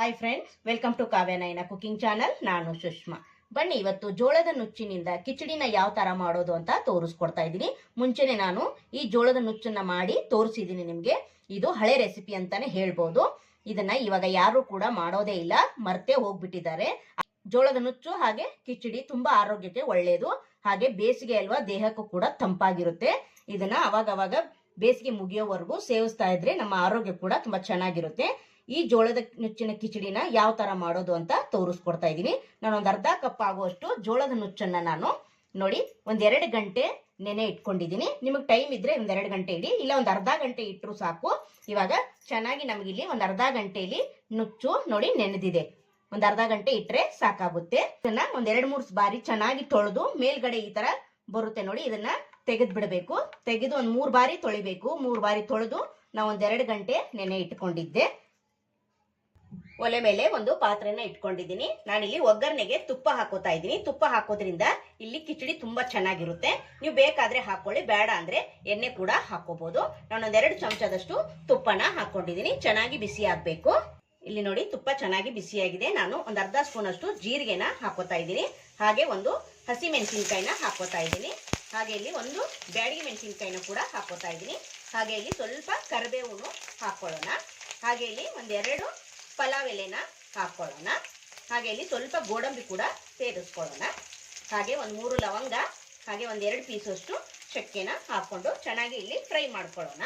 Hi friends, welcome to Kavyanayana cooking channel. ನಾನು ಸುಷ್ಮಾ. ಬನ್ನಿ, ಇವತ್ತು ಜೋಳದ ನುಚ್ಚಿನಿಂದ ಕಿಚಡಿನ ಯಾವ ತರ ಮಾಡೋದು ಅಂತ ತೋರಿಸ್ಕೊಡ್ತಾ ಇದ್ದೀನಿ. ಮುಂಚೆನೆ ನಾನು ಈ ಜೋಳದ ನುಚ್ಚನ್ನ ಮಾಡಿ ತೋರಿಸಿದ್ದೀನಿ ನಿಮ್ಗೆ. ಇದು ಹಳೆ ರೆಸಿಪಿ ಅಂತಾನೆ ಹೇಳ್ಬೋದು. ಇದನ್ನ ಇವಾಗ ಯಾರು ಕೂಡ ಮಾಡೋದೇ ಇಲ್ಲ, ಮರ್ತೇ ಹೋಗ್ಬಿಟ್ಟಿದ್ದಾರೆ. ಜೋಳದ ನುಚ್ಚು ಹಾಗೆ ಕಿಚಡಿ ತುಂಬಾ ಆರೋಗ್ಯಕ್ಕೆ ಒಳ್ಳೆಯದು. ಹಾಗೆ ಬೇಸಿಗೆ ಅಲ್ವಾ, ದೇಹಕ್ಕೂ ಕೂಡ ತಂಪಾಗಿರುತ್ತೆ. ಇದನ್ನ ಅವಾಗ ಬೇಸಿಗೆ ಮುಗಿಯೋವರೆಗೂ ಸೇವಿಸ್ತಾ ಇದ್ರೆ ನಮ್ಮ ಆರೋಗ್ಯ ಕೂಡ ತುಂಬಾ ಚೆನ್ನಾಗಿರುತ್ತೆ. ಈ ಜೋಳದ ನುಚ್ಚಿನ ಕಿಚಡಿನ ಯಾವ ತರ ಮಾಡೋದು ಅಂತ ತೋರಿಸ್ಕೊಡ್ತಾ ಇದ್ದೀನಿ. ನಾನು ಒಂದು ಅರ್ಧ ಕಪ್ ಆಗುವಷ್ಟು ಜೋಳದ ನುಚ್ಚನ್ನ ನಾನು ನೋಡಿ 1-2 ಗಂಟೆ ನೆನೆ ಇಟ್ಕೊಂಡಿದ್ದೀನಿ. ನಿಮಗೆ ಟೈಮ್ ಇದ್ರೆ 1-2 ಗಂಟೆ ಇಡಿ, ಇಲ್ಲ ಒಂದು ಅರ್ಧ ಗಂಟೆ ಇಟ್ಟರು ಸಾಕು. ಇವಾಗ ಚೆನ್ನಾಗಿ ನಮಗಿಲ್ಲಿ ಒಂದು ಅರ್ಧ ಗಂಟೆಯಲ್ಲಿ ನುಚ್ಚು ನೋಡಿ ನೆನೆದಿದೆ. ಒಂದು ಅರ್ಧ ಗಂಟೆ ಇಟ್ರೆ ಸಾಕಾಗುತ್ತೆ. ಇದನ್ನ 1-2-3 ಬಾರಿ ಚೆನ್ನಾಗಿ ತೊಳೆದು ಮೇಲ್ಗಡೆ ಈ ತರ ಬರುತ್ತೆ ನೋಡಿ, ಇದನ್ನ ತೆಗೆದು ಬಿಡಬೇಕು. ತೆಗೆದು ಒಂದು 3 ಬಾರಿ ತೊಳಿಬೇಕು. 3 ಬಾರಿ ತೊಳೆದು ನಾವು 1-2 ಗಂಟೆ ನೆನೆ ಇಟ್ಕೊಂಡಿದ್ದೆ. ಒಲೆ ಮೇಲೆ ಒಂದು ಪಾತ್ರೆನ ಇಟ್ಕೊಂಡಿದ್ದೀನಿ. ನಾನಿಲ್ಲಿ ಒಗ್ಗರಣೆಗೆ ತುಪ್ಪ ಹಾಕೋತಾ ಇದ್ದೀನಿ. ತುಪ್ಪ ಹಾಕೋದ್ರಿಂದ ಇಲ್ಲಿ ಕಿಚಡಿ ತುಂಬಾ ಚೆನ್ನಾಗಿರುತ್ತೆ. ನೀವು ಬೇಕಾದ್ರೆ ಹಾಕೊಳ್ಳಿ, ಬೇಡ ಅಂದ್ರೆ ಎಣ್ಣೆ ಕೂಡ ಹಾಕೋಬಹುದು. ನಾನು 1-2 ಚಮಚದಷ್ಟು ತುಪ್ಪನ ಹಾಕೊಂಡಿದ್ದೀನಿ. ಚೆನ್ನಾಗಿ ಬಿಸಿ ಆಗ್ಬೇಕು. ಇಲ್ಲಿ ನೋಡಿ, ತುಪ್ಪ ಚೆನ್ನಾಗಿ ಬಿಸಿಯಾಗಿದೆ. ನಾನು ಒಂದು ಅರ್ಧ ಸ್ಪೂನ್ ಅಷ್ಟು ಜೀರಿಗೆನ ಹಾಕೋತಾ ಇದ್ದೀನಿ. ಹಾಗೆ ಒಂದು ಹಸಿ ಮೆಣಸಿನಕಾಯಿನ ಹಾಕೋತಾ ಇದ್ದೀನಿ. ಹಾಗೆ ಇಲ್ಲಿ ಒಂದು ಬ್ಯಾಡಗಿ ಮೆಣಸಿನಕಾಯಿನ ಕೂಡ ಹಾಕೋತಾ ಇದ್ದೀನಿ. ಹಾಗೆ ಇಲ್ಲಿ ಸ್ವಲ್ಪ ಕರಿಬೇವು ಹಾಕೊಳ್ಳೋಣ. ಹಾಗೆ ಇಲ್ಲಿ 1-2 ಪಲಾವ್ ಎಲೆನ ಹಾಕೊಳ್ಳೋಣ. ಹಾಗೆ ಇಲ್ಲಿ ಸ್ವಲ್ಪ ಗೋಡಂಬಿ ಕೂಡ ಸೇರಿಸ್ಕೊಳ್ಳೋಣ. ಹಾಗೆ ಒಂದು 3 ಲವಂಗ, ಹಾಗೆ 1-2 ಪೀಸಷ್ಟು ಚಕ್ಕೆನ ಹಾಕೊಂಡು ಚೆನ್ನಾಗಿ ಇಲ್ಲಿ ಫ್ರೈ ಮಾಡ್ಕೊಳ್ಳೋಣ.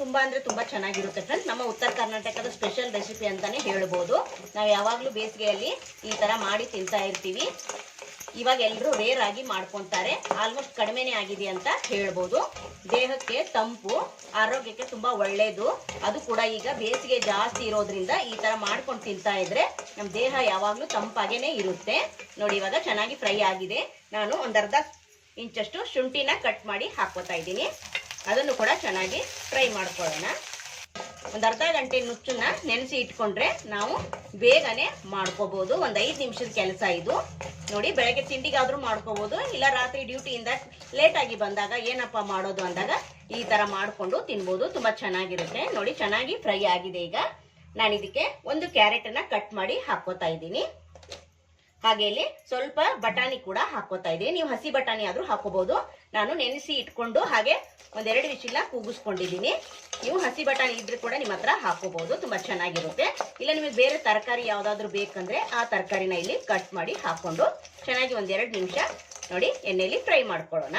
ತುಂಬಾ ಅಂದ್ರೆ ತುಂಬಾ ಚೆನ್ನಾಗಿರುತ್ತೆ ಫ್ರೆಂಡ್ಸ್. ನಮ್ಮ ಉತ್ತರ ಕರ್ನಾಟಕದ ಸ್ಪೆಷಲ್ ರೆಸಿಪಿ ಅಂತಾನೆ ಹೇಳ್ಬೋದು. ನಾವು ಯಾವಾಗ್ಲೂ ಬೇಸಿಗೆಯಲ್ಲಿ ಈ ತರ ಮಾಡಿ ತಿಂತಾ ಇರ್ತೀವಿ. ಇವಾಗ ಎಲ್ಲರೂ ರೇರ್ ಆಗಿ ಮಾಡ್ಕೊಂತಾರೆ. ಆಲ್ಮೋಸ್ಟ್ ಕಡಿಮೆನೇ ಆಗಿದೆ ಅಂತ ಹೇಳ್ಬೋದು. ದೇಹಕ್ಕೆ ತಂಪು, ಆರೋಗ್ಯಕ್ಕೆ ತುಂಬಾ ಒಳ್ಳೇದು. ಅದು ಕೂಡ ಈಗ ಬೇಸಿಗೆ ಜಾಸ್ತಿ ಇರೋದ್ರಿಂದ ಈ ತರ ಮಾಡ್ಕೊಂಡು ತಿಂತಾ ಇದ್ರೆ ನಮ್ಮ ದೇಹ ಯಾವಾಗ್ಲೂ ತಂಪಾಗೇನೆ ಇರುತ್ತೆ. ನೋಡಿ, ಇವಾಗ ಚೆನ್ನಾಗಿ ಫ್ರೈ ಆಗಿದೆ. ನಾನು ಒಂದು ಅರ್ಧ ಇಂಚಷ್ಟು ಶುಂಠಿನ ಕಟ್ ಮಾಡಿ ಹಾಕೋತಾ ಇದ್ದೀನಿ. ಅದನ್ನು ಕೂಡ ಚೆನ್ನಾಗಿ ಫ್ರೈ ಮಾಡ್ಕೊಳ್ಳೋಣ. ಒಂದು ಅರ್ಧ ಗಂಟೆ ನುಚ್ಚನ್ನ ನೆನೆಸಿ ಇಟ್ಕೊಂಡ್ರೆ ನಾವು ಬೇಗನೆ ಮಾಡ್ಕೋಬಹುದು. ಒಂದು 5 ನಿಮಿಷದ ಕೆಲಸ ಇದು. ನೋಡಿ, ಬೆಳಗ್ಗೆ ತಿಂಡಿಗಾದ್ರೂ ಮಾಡ್ಕೋಬಹುದು, ಇಲ್ಲ ರಾತ್ರಿ ಡ್ಯೂಟಿಯಿಂದ ಲೇಟ್ ಆಗಿ ಬಂದಾಗ ಏನಪ್ಪ ಮಾಡೋದು ಅಂದಾಗ ಈ ತರ ಮಾಡ್ಕೊಂಡು ತಿನ್ಬೋದು. ತುಂಬಾ ಚೆನ್ನಾಗಿರುತ್ತೆ. ನೋಡಿ, ಚೆನ್ನಾಗಿ ಫ್ರೈ ಆಗಿದೆ. ಈಗ ನಾನು ಇದಕ್ಕೆ ಒಂದು ಕ್ಯಾರೆಟ್ ಅನ್ನ ಕಟ್ ಮಾಡಿ ಹಾಕೋತಾ ಇದ್ದೀನಿ. ಹಾಗೆ ಇಲ್ಲಿ ಸ್ವಲ್ಪ ಬಟಾಣಿ ಕೂಡ ಹಾಕೋತಾ ಇದ್ದೀನಿ. ನೀವು ಹಸಿ ಬಟಾಣಿ ಆದ್ರೂ ಹಾಕೋಬಹುದು. ನಾನು ನೆನೆಸಿ ಇಟ್ಕೊಂಡು ಹಾಗೆ 1-2 ವಿಸಿಲ್ ಕೂಗಿಸ್ಕೊಂಡಿದ್ದೀನಿ. ನೀವು ಹಸಿ ಬಟಾಣಿ ಇದ್ರೆ ಕೂಡ ನಿಮ್ಮ ಹತ್ರ ಹಾಕೋಬಹುದು, ತುಂಬಾ ಚೆನ್ನಾಗಿರುತ್ತೆ. ಇಲ್ಲ ನಿಮಗೆ ಬೇರೆ ತರಕಾರಿ ಯಾವ್ದಾದ್ರು ಬೇಕಂದ್ರೆ ಆ ತರಕಾರಿನ ಇಲ್ಲಿ ಕಟ್ ಮಾಡಿ ಹಾಕೊಂಡು ಚೆನ್ನಾಗಿ 1-2 ನಿಮಿಷ ನೋಡಿ ಎಣ್ಣೆಯಲ್ಲಿ ಫ್ರೈ ಮಾಡ್ಕೊಳ್ಳೋಣ.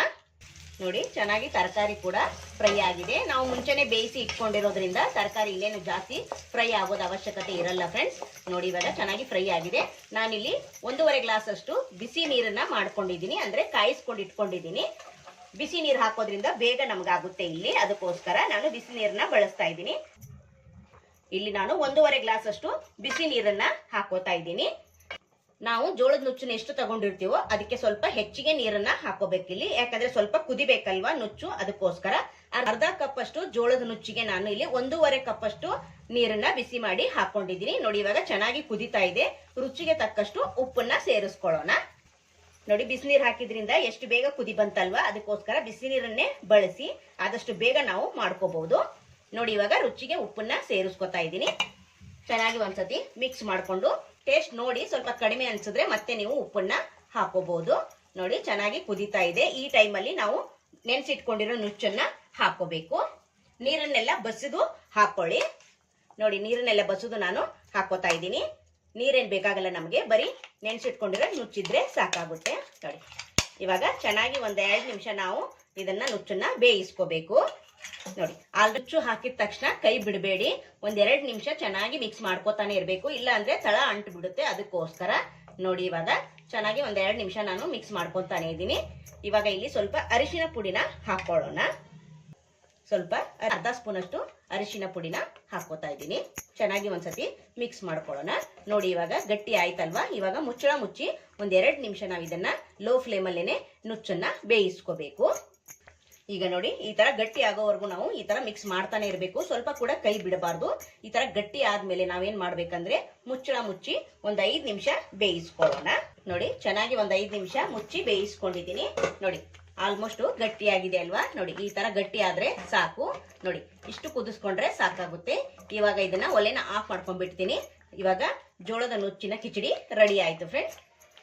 ನೋಡಿ, ಚೆನ್ನಾಗಿ ತರಕಾರಿ ಕೂಡ ಫ್ರೈ ಆಗಿದೆ. ನಾವು ಮುಂಚೆನೆ ಬೇಯಿಸಿ ಇಟ್ಕೊಂಡಿರೋದ್ರಿಂದ ತರಕಾರಿ ಇಲ್ಲೇನು ಜಾಸ್ತಿ ಫ್ರೈ ಆಗೋದು ಅವಶ್ಯಕತೆ ಇರಲ್ಲ ಫ್ರೆಂಡ್ಸ್. ನೋಡಿ, ಇವಾಗ ಚೆನ್ನಾಗಿ ಫ್ರೈ ಆಗಿದೆ. ನಾನಿಲ್ಲಿ 1.5 ಗ್ಲಾಸ್ ಅಷ್ಟು ಬಿಸಿ ನೀರನ್ನ ಮಾಡ್ಕೊಂಡಿದ್ದೀನಿ, ಅಂದ್ರೆ ಕಾಯಿಸ್ಕೊಂಡು ಇಟ್ಕೊಂಡಿದ್ದೀನಿ. ಬಿಸಿ ನೀರು ಹಾಕೋದ್ರಿಂದ ಬೇಗ ನಮ್ಗಾಗುತ್ತೆ ಇಲ್ಲಿ, ಅದಕ್ಕೋಸ್ಕರ ನಾನು ಬಿಸಿ ನೀರನ್ನ ಬಳಸ್ತಾ ಇದ್ದೀನಿ. ಇಲ್ಲಿ ನಾನು 1.5 ಗ್ಲಾಸ್ ಅಷ್ಟು ಬಿಸಿ ನೀರನ್ನ ಹಾಕೋತಾ ಇದ್ದೀನಿ. ನಾವು ಜೋಳದ ನುಚ್ಚನ್ನ ಎಷ್ಟು ತಗೊಂಡಿರ್ತೀವೋ ಅದಕ್ಕೆ ಸ್ವಲ್ಪ ಹೆಚ್ಚಿಗೆ ನೀರನ್ನ ಹಾಕೋಬೇಕಿಲ್ಲಿ, ಯಾಕಂದ್ರೆ ಸ್ವಲ್ಪ ಕುದಿಬೇಕಲ್ವಾ ನುಚ್ಚು, ಅದಕ್ಕೋಸ್ಕರ. ಅರ್ಧ ಕಪ್ ಅಷ್ಟು ಜೋಳದ ನುಚ್ಚಿಗೆ ನಾನು ಇಲ್ಲಿ 1.5 ಕಪ್ ಅಷ್ಟು ನೀರನ್ನ ಬಿಸಿ ಮಾಡಿ ಹಾಕೊಂಡಿದ್ದೀನಿ. ನೋಡಿ, ಇವಾಗ ಚೆನ್ನಾಗಿ ಕುದಿತಾ ಇದೆ. ರುಚಿಗೆ ತಕ್ಕಷ್ಟು ಉಪ್ಪನ್ನ ಸೇರಿಸ್ಕೊಳ್ಳೋಣ. ನೋಡಿ, ಬಿಸಿನೀರು ಹಾಕಿದ್ರಿಂದ ಎಷ್ಟು ಬೇಗ ಕುದಿ ಬಂತಲ್ವಾ, ಅದಕ್ಕೋಸ್ಕರ ಬಿಸಿ ನೀರನ್ನೇ ಬಳಸಿ ಆದಷ್ಟು ಬೇಗ ನಾವು ಮಾಡ್ಕೋಬಹುದು. ನೋಡಿ, ಇವಾಗ ರುಚಿಗೆ ಉಪ್ಪನ್ನ ಸೇರಿಸ್ಕೊತಾ ಇದ್ದೀನಿ. ಚೆನ್ನಾಗಿ ಒಂದ್ಸತಿ ಮಿಕ್ಸ್ ಮಾಡ್ಕೊಂಡು ಟೇಸ್ಟ್ ನೋಡಿ, ಸ್ವಲ್ಪ ಕಡಿಮೆ ಅನ್ಸಿದ್ರೆ ಮತ್ತೆ ನೀವು ಉಪ್ಪನ್ನ ಹಾಕೋಬಹುದು. ನೋಡಿ, ಚೆನ್ನಾಗಿ ಕುದಿತಾ ಇದೆ. ಈ ಟೈಮಲ್ಲಿ ನಾವು ನೆನೆಸಿಟ್ಕೊಂಡಿರೋ ನುಚ್ಚನ್ನ ಹಾಕೋಬೇಕು. ನೀರನ್ನೆಲ್ಲ ಬಸಿದು ಹಾಕೊಳ್ಳಿ. ನೋಡಿ, ನೀರನ್ನೆಲ್ಲ ಬಸಿದು ನಾನು ಹಾಕೋತಾ ಇದ್ದೀನಿ. ನೀರೇನ್ ಬೇಕಾಗಲ್ಲ ನಮಗೆ, ಬರೀ ನೆನೆಸಿಟ್ಕೊಂಡಿರೋ ನುಚ್ಚಿದ್ರೆ ಸಾಕಾಗುತ್ತೆ. ನೋಡಿ, ಇವಾಗ ಚೆನ್ನಾಗಿ 1-2 ನಿಮಿಷ ನಾವು ಇದನ್ನ ನುಚ್ಚನ್ನ ಬೇಯಿಸ್ಕೋಬೇಕು. ನೋಡಿ, ಆ ನುಚ್ಚು ಹಾಕಿದ ತಕ್ಷಣ ಕೈ ಬಿಡಬೇಡಿ. 1-2 ನಿಮಿಷ ಚೆನ್ನಾಗಿ ಮಿಕ್ಸ್ ಮಾಡ್ಕೋತಾನೆ ಇರಬೇಕು, ಇಲ್ಲ ಅಂದ್ರೆ ತಳ ಅಂಟು ಬಿಡುತ್ತೆ, ಅದಕ್ಕೋಸ್ಕರ. ನೋಡಿ, ಇವಾಗ ಚೆನ್ನಾಗಿ 1-2 ನಿಮಿಷ ನಾನು ಮಿಕ್ಸ್ ಮಾಡ್ಕೊತಾನೆ ಇದ್ದೀನಿ. ಇವಾಗ ಇಲ್ಲಿ ಸ್ವಲ್ಪ ಅರಿಶಿನ ಪುಡಿನ ಹಾಕೊಳ್ಳೋಣ. ಸ್ವಲ್ಪ ಅರ್ಧ ಸ್ಪೂನ್ ಅಷ್ಟು ಅರಿಶಿನ ಪುಡಿನ ಹಾಕೋತಾ ಇದ್ದೀನಿ. ಚೆನ್ನಾಗಿ ಒಂದ್ಸತಿ ಮಿಕ್ಸ್ ಮಾಡ್ಕೊಳ್ಳೋಣ. ನೋಡಿ, ಇವಾಗ ಗಟ್ಟಿ ಆಯ್ತಲ್ವಾ. ಇವಾಗ ಮುಚ್ಚಳ ಮುಚ್ಚಿ 1-2 ನಿಮಿಷ ನಾವು ಇದನ್ನ ಲೋ ಫ್ಲೇಮಲ್ಲೇನೆ ನುಚ್ಚನ್ನ ಬೇಯಿಸ್ಕೋಬೇಕು. ಈಗ ನೋಡಿ, ಈ ತರ ಗಟ್ಟಿ ಆಗೋವರೆಗೂ ನಾವು ಈ ತರ ಮಿಕ್ಸ್ ಮಾಡ್ತಾನೆ ಇರಬೇಕು. ಸ್ವಲ್ಪ ಕೂಡ ಕೈ ಬಿಡಬಾರ್ದು. ಈ ತರ ಗಟ್ಟಿ ಆದ್ಮೇಲೆ ನಾವೇನ್ ಮಾಡ್ಬೇಕಂದ್ರೆ ಮುಚ್ಚಳ ಮುಚ್ಚಿ 1-5 ನಿಮಿಷ ಬೇಯಿಸ್ಕೊಳ್ಳೋಣ. ನೋಡಿ, ಚೆನ್ನಾಗಿ 1-5 ನಿಮಿಷ ಮುಚ್ಚಿ ಬೇಯಿಸ್ಕೊಂಡಿದ್ದೀನಿ. ನೋಡಿ, ಆಲ್ಮೋಸ್ಟ್ ಗಟ್ಟಿಯಾಗಿದೆ ಅಲ್ವಾ. ನೋಡಿ, ಈ ತರ ಗಟ್ಟಿ ಆದ್ರೆ ಸಾಕು. ನೋಡಿ, ಇಷ್ಟು ಕುದಿಸ್ಕೊಂಡ್ರೆ ಸಾಕಾಗುತ್ತೆ. ಇವಾಗ ಇದನ್ನ ಒಲೆನ ಆಫ್ ಮಾಡ್ಕೊಂಡ್ಬಿಡ್ತೀನಿ. ಇವಾಗ ಜೋಳದ ನುಚ್ಚಿನ ಕಿಚಡಿ ರೆಡಿ ಆಯ್ತು ಫ್ರೆಂಡ್ಸ್.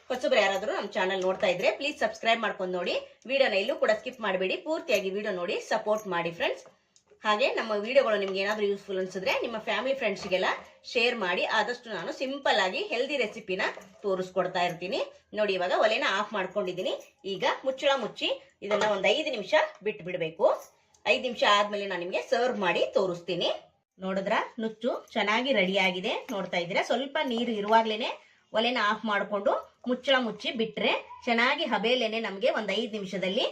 ಹೊಸಬ್ರು ಯಾರಾದರೂ ನಮ್ಮ ಚಾನಲ್ ನೋಡ್ತಾ ಇದ್ರೆ ಪ್ಲೀಸ್ ಸಬ್ಸ್ಕ್ರೈಬ್ ಮಾಡ್ಕೊಂಡು ನೋಡಿ. ವಿಡಿಯೋನ ಎಲ್ಲೂ ಕೂಡ ಸ್ಕಿಪ್ ಮಾಡಬೇಡಿ, ಪೂರ್ತಿಯಾಗಿ ವಿಡಿಯೋ ನೋಡಿ ಸಪೋರ್ಟ್ ಮಾಡಿ ಫ್ರೆಂಡ್ಸ್. ಹಾಗೆ ನಮ್ಮ ವಿಡಿಯೋಗಳು ನಿಮ್ಗೆ ಏನಾದರೂ ಯೂಸ್ಫುಲ್ ಅನ್ಸಿದ್ರೆ ನಿಮ್ಮ ಫ್ಯಾಮಿಲಿ ಫ್ರೆಂಡ್ಸ್ಗೆಲ್ಲ ಶೇರ್ ಮಾಡಿ. ಆದಷ್ಟು ನಾನು ಸಿಂಪಲ್ ಆಗಿ ಹೆಲ್ದಿ ರೆಸಿಪಿನ ತೋರಿಸ್ಕೊಡ್ತಾ ಇರ್ತೀನಿ. ನೋಡಿ ಇವಾಗ ಒಲೆನ ಆಫ್ ಮಾಡ್ಕೊಂಡಿದ್ದೀನಿ. ಈಗ ಮುಚ್ಚಳ ಮುಚ್ಚಿ ಇದನ್ನ ಒಂದು 5 ನಿಮಿಷ ಬಿಟ್ಟು ಬಿಡಬೇಕು. 5 ನಿಮಿಷ ಆದ್ಮೇಲೆ ನಾನು ನಿಮ್ಗೆ ಸರ್ವ್ ಮಾಡಿ ತೋರಿಸ್ತೀನಿ. ನೋಡಿದ್ರ ನುಚ್ಚು ಚೆನ್ನಾಗಿ ರೆಡಿ ಆಗಿದೆ. ನೋಡ್ತಾ ಇದ್ದೀರಾ, ಸ್ವಲ್ಪ ನೀರು ಇರುವಾಗ್ಲೇನೆ ಒಲೆನ ಆಫ್ ಮಾಡಿಕೊಂಡು ಮುಚ್ಚಳ ಮುಚ್ಚಿ ಬಿಟ್ರೆ ಚೆನ್ನಾಗಿ ಹಬೇಲೇನೆ ನಮಗೆ ಒಂದು 5 ನಿಮಿಷದಲ್ಲಿ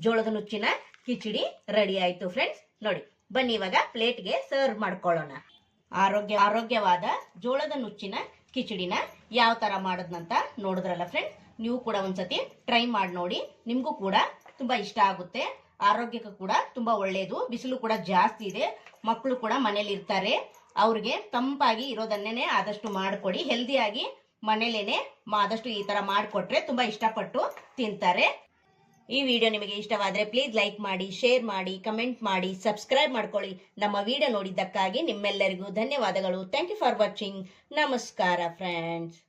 ಜೋಳದ ನುಚ್ಚಿನ ಕಿಚಡಿ ರೆಡಿ ಆಯ್ತು ಫ್ರೆಂಡ್ಸ್. ನೋಡಿ ಬನ್ನಿ ಇವಾಗ ಪ್ಲೇಟ್ಗೆ ಸರ್ವ್ ಮಾಡ್ಕೊಳ್ಳೋಣ. ಆರೋಗ್ಯವಾದ ಜೋಳದ ನುಚ್ಚಿನ ಕಿಚಡಿನ ಯಾವ ತರ ಮಾಡೋದಂತ ನೋಡಿದ್ರಲ್ಲ ಫ್ರೆಂಡ್ಸ್. ನೀವು ಕೂಡ ಒಂದ್ಸತಿ ಟ್ರೈ ಮಾಡಿ ನೋಡಿ, ನಿಮ್ಗೂ ಕೂಡ ತುಂಬಾ ಇಷ್ಟ ಆಗುತ್ತೆ. ಆರೋಗ್ಯಕ್ಕೂ ಕೂಡ ತುಂಬಾ ಒಳ್ಳೇದು. ಬಿಸಿಲು ಕೂಡ ಜಾಸ್ತಿ ಇದೆ, ಮಕ್ಕಳು ಕೂಡ ಮನೇಲಿ ಇರ್ತಾರೆ, ಅವ್ರಿಗೆ ತಂಪಾಗಿ ಇರೋದನ್ನೇ ಆದಷ್ಟು ಮಾಡಿಕೊಡಿ. ಹೆಲ್ದಿಯಾಗಿ ಮನೇಲೇನೆ ಆದಷ್ಟು ಈ ತರ ಮಾಡಿಕೊಟ್ರೆ ತುಂಬಾ ಇಷ್ಟಪಟ್ಟು ತಿಂತಾರೆ. ಈ ವಿಡಿಯೋ ನಿಮಗೆ ಇಷ್ಟವಾದರೆ ಪ್ಲೀಸ್ ಲೈಕ್ ಮಾಡಿ, ಶೇರ್ ಮಾಡಿ, ಕಮೆಂಟ್ ಮಾಡಿ, ಸಬ್ಸ್ಕ್ರೈಬ್ ಮಾಡ್ಕೊಳ್ಳಿ. ನಮ್ಮ ವಿಡಿಯೋ ನೋಡಿದ್ದಕ್ಕಾಗಿ ನಿಮ್ಮೆಲ್ಲರಿಗೂ ಧನ್ಯವಾದಗಳು. Thank you for watching. ನಮಸ್ಕಾರ ಫ್ರೆಂಡ್ಸ್.